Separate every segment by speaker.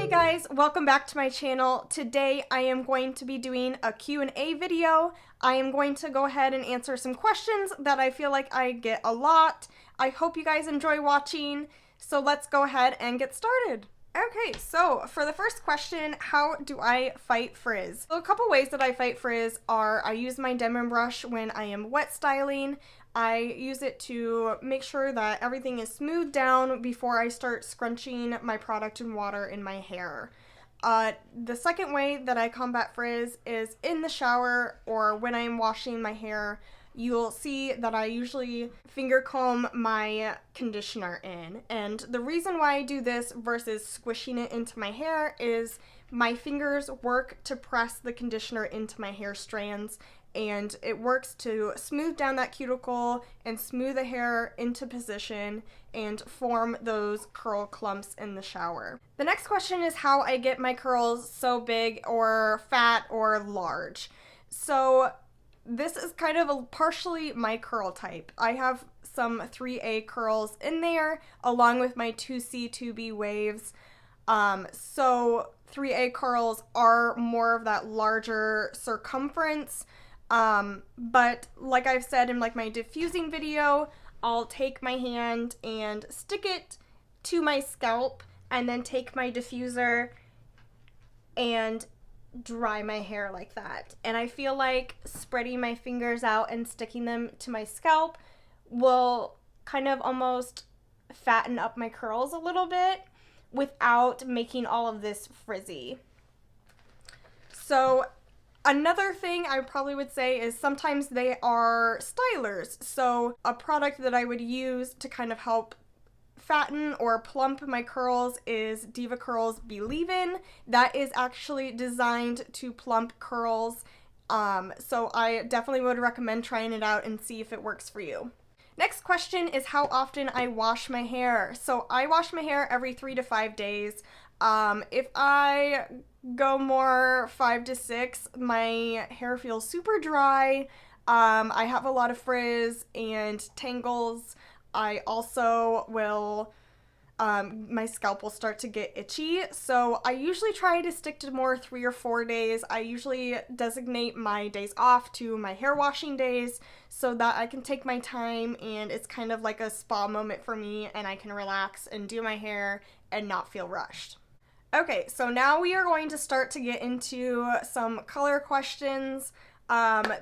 Speaker 1: Hey guys, welcome back to my channel. Today I am going to be doing a Q&A video. I am going to go ahead and answer some questions that I feel like I get a lot. I hope you guys enjoy watching, so let's go ahead and get started. Okay, so for the first question, how do I fight frizz? So a couple ways that I fight frizz are I use my Denman brush when I am wet styling. I use it to make sure that everything is smoothed down before I start scrunching my product in water in my hair. The second way that I combat frizz is in the shower or when I'm washing my hair. You'll see that I usually finger comb my conditioner in. And the reason why I do this versus squishing it into my hair is my fingers work to press the conditioner into my hair strands, and it works to smooth down that cuticle and smooth the hair into position and form those curl clumps in the shower. The next question is how I get my curls so big or fat or large. So this is kind of partially my curl type. I have some 3A curls in there along with my 2C, 2B waves. So 3A curls are more of that larger circumference. But like I've said in like my diffusing video, I'll take my hand and stick it to my scalp and then take my diffuser and dry my hair like that. And I feel like spreading my fingers out and sticking them to my scalp will kind of almost fatten up my curls a little bit without making all of this frizzy. So another thing I probably would say is sometimes they are stylers. So a product that I would use to kind of help fatten or plump my curls is Diva Curls Believin'. That is actually designed to plump curls. So I definitely would recommend trying it out and see if it works for you. Next question is how often I wash my hair. So I wash my hair every 3 to 5 days. If I go more 5 to 6, my hair feels super dry. I have a lot of frizz and tangles. I also will, my scalp will start to get itchy. So I usually try to stick to more 3 or 4 days. I usually designate my days off to my hair washing days so that I can take my time and it's kind of like a spa moment for me and I can relax and do my hair and not feel rushed. Okay, so now we are going to start to get into some color questions.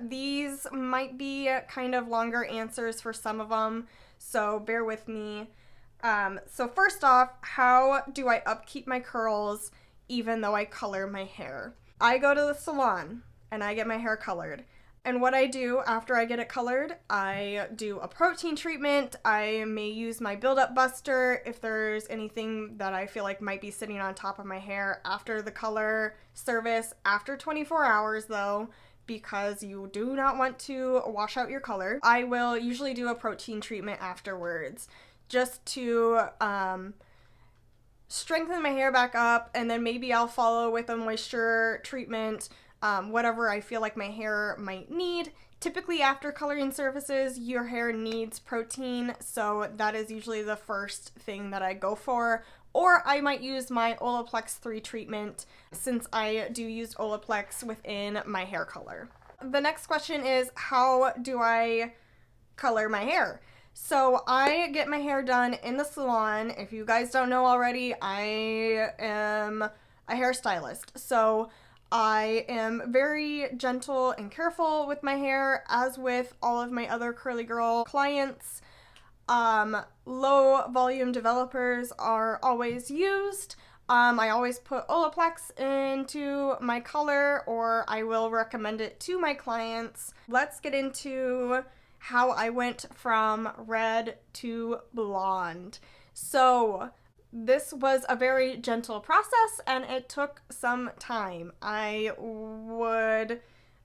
Speaker 1: These might be kind of longer answers for some of them, so bear with me. So first off, how do I upkeep my curls even though I color my hair? I go to the salon and I get my hair colored. And what I do after I get it colored, I do a protein treatment. I may use my buildup buster if there's anything that I feel like might be sitting on top of my hair after the color service, after 24 hours though, because you do not want to wash out your color. I will usually do a protein treatment afterwards just to strengthen my hair back up, and then maybe I'll follow with a moisture treatment. Whatever I feel like my hair might need. Typically after coloring surfaces, your hair needs protein, so that is usually the first thing that I go for. Or I might use my Olaplex 3 treatment since I do use Olaplex within my hair color. The next question is how do I color my hair? So I get my hair done in the salon. If you guys don't know already, I am a hairstylist. So I am very gentle and careful with my hair, as with all of my other curly girl clients. Low volume developers are always used. I always put Olaplex into my color, or I will recommend it to my clients. Let's get into how I went from red to blonde. So this was a very gentle process and it took some time. I would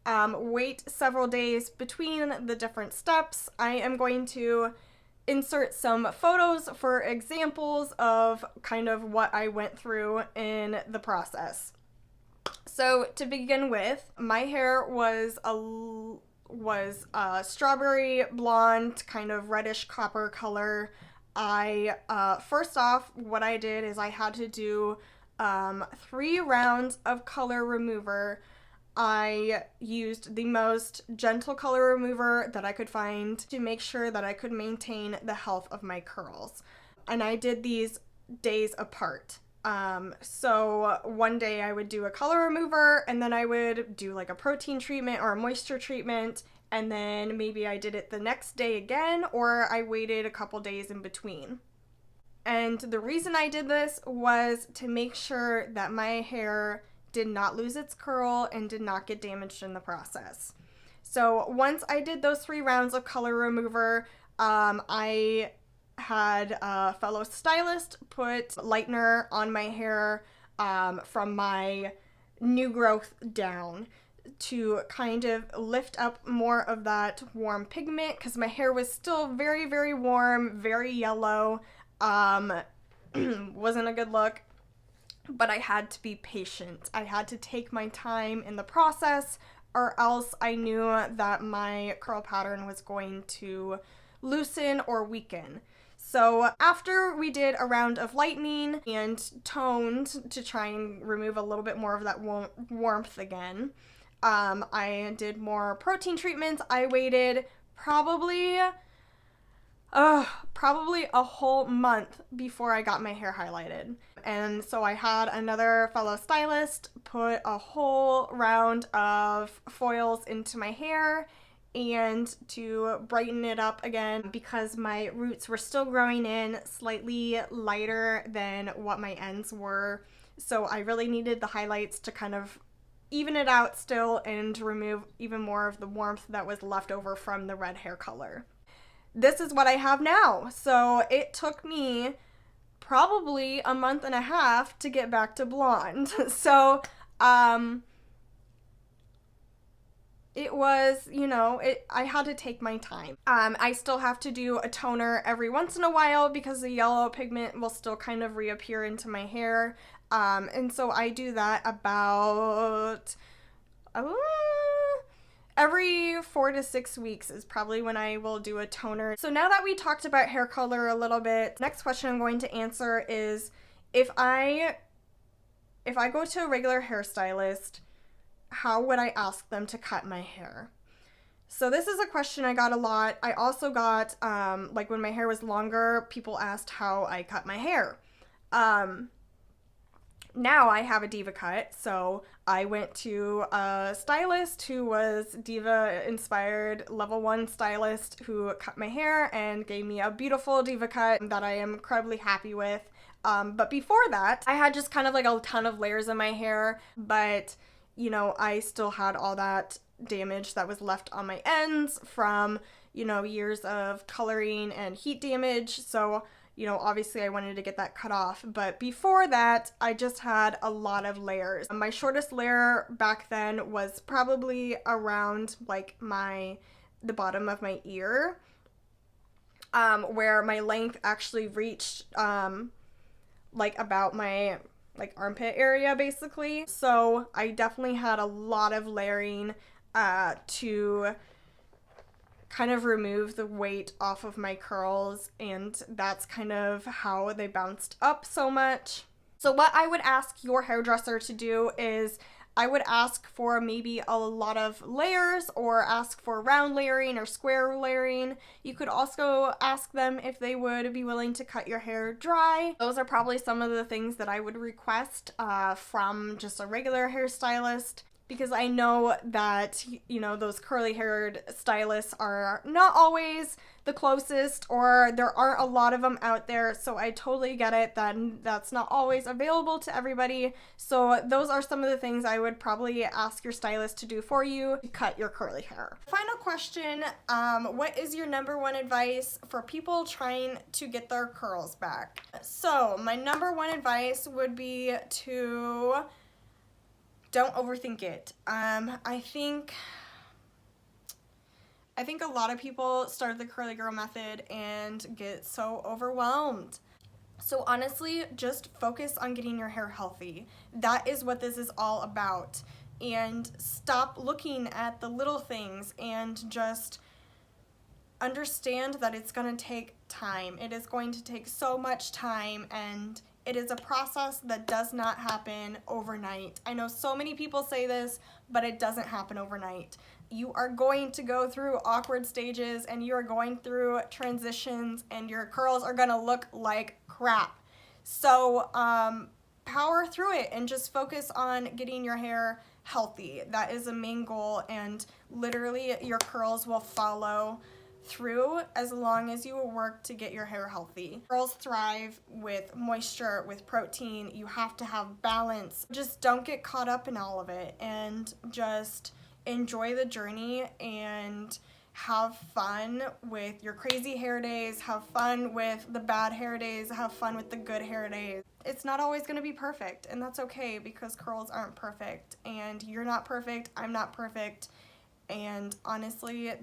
Speaker 1: wait several days between the different steps. I am going to insert some photos for examples of kind of what I went through in the process. So to begin with, my hair was a strawberry blonde, kind of reddish copper color. First off, what I did is I had to do 3 rounds of color remover. I used the most gentle color remover that I could find to make sure that I could maintain the health of my curls. And I did these days apart. So one day I would do a color remover, and then I would do like a protein treatment or a moisture treatment, and then maybe I did it the next day again, or I waited a couple days in between. And the reason I did this was to make sure that my hair did not lose its curl and did not get damaged in the process. So once I did those 3 rounds of color remover, I had a fellow stylist put lightener on my hair from my new growth down to kind of lift up more of that warm pigment, because my hair was still very, very warm, very yellow. Wasn't a good look, but I had to be patient. I had to take my time in the process, or else I knew that my curl pattern was going to loosen or weaken. So after we did a round of lightening and toned to try and remove a little bit more of that warmth again, I did more protein treatments. I waited probably a whole month before I got my hair highlighted. And so I had another fellow stylist put a whole round of foils into my hair and to brighten it up again, because my roots were still growing in slightly lighter than what my ends were. So I really needed the highlights to kind of even it out still and to remove even more of the warmth that was left over from the red hair color. This is what I have now. So it took me probably a month and a half to get back to blonde. So, it was, I had to take my time. I still have to do a toner every once in a while because the yellow pigment will still kind of reappear into my hair. And so I do that about every 4 to 6 weeks is probably when I will do a toner. So now that we talked about hair color a little bit, next question I'm going to answer is if I go to a regular hairstylist, how would I ask them to cut my hair? So this is a question I got a lot. I also got, like when my hair was longer, people asked how I cut my hair. Now I have a diva cut, so I went to a stylist who was diva inspired level 1 stylist who cut my hair and gave me a beautiful diva cut that I am incredibly happy with. But before that, I had just kind of like a ton of layers in my hair, but I still had all that damage that was left on my ends from, years of coloring and heat damage. So, obviously I wanted to get that cut off. But before that, I just had a lot of layers. My shortest layer back then was probably around like the bottom of my ear, where my length actually reached like about my armpit area basically. So I definitely had a lot of layering to kind of remove the weight off of my curls, and that's kind of how they bounced up so much. So what I would ask your hairdresser to do is I would ask for maybe a lot of layers, or ask for round layering or square layering. You could also ask them if they would be willing to cut your hair dry. Those are probably some of the things that I would request from just a regular hairstylist, because I know that, those curly haired stylists are not always the closest, or there aren't a lot of them out there. So I totally get it that that's not always available to everybody. So those are some of the things I would probably ask your stylist to do for you to cut your curly hair. Final question, what is your number 1 advice for people trying to get their curls back? So my number 1 advice would be to don't overthink it. I think a lot of people start the curly girl method and get so overwhelmed. So honestly, just focus on getting your hair healthy. That is what this is all about. And stop looking at the little things and just understand that it's going to take time. It is going to take so much time, and It is a process that does not happen overnight. I know so many people say this, but it doesn't happen overnight. You are going to go through awkward stages, and you are going through transitions, and your curls are gonna look like crap. So power through it and just focus on getting your hair healthy. That is a main goal, and literally your curls will follow through as long as you will work to get your hair healthy. Curls thrive with moisture, with protein. You have to have balance. Just don't get caught up in all of it, and just enjoy the journey and have fun with your crazy hair days, have fun with the bad hair days, have fun with the good hair days. It's not always going to be perfect, and that's okay, because curls aren't perfect, and you're not perfect, I'm not perfect, and honestly,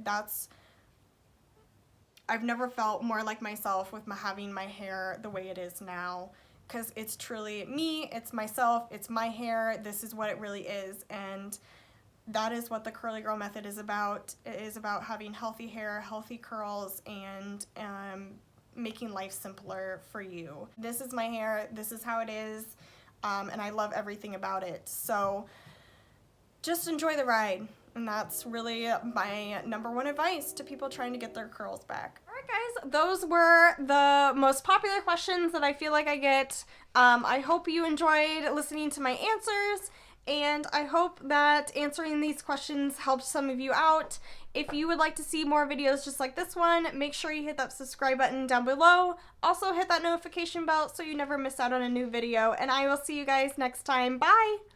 Speaker 1: I've never felt more like myself with having my hair the way it is now, because it's truly me, it's myself, it's my hair, this is what it really is, and that is what the Curly Girl method is about. It is about having healthy hair, healthy curls, and making life simpler for you. This is my hair, this is how it is, and I love everything about it. So just enjoy the ride, and that's really my #1 advice to people trying to get their curls back. Alright guys, those were the most popular questions that I feel like I get. I hope you enjoyed listening to my answers, and I hope that answering these questions helps some of you out. If you would like to see more videos just like this one, make sure you hit that subscribe button down below. Also hit that notification bell so you never miss out on a new video, and I will see you guys next time. Bye!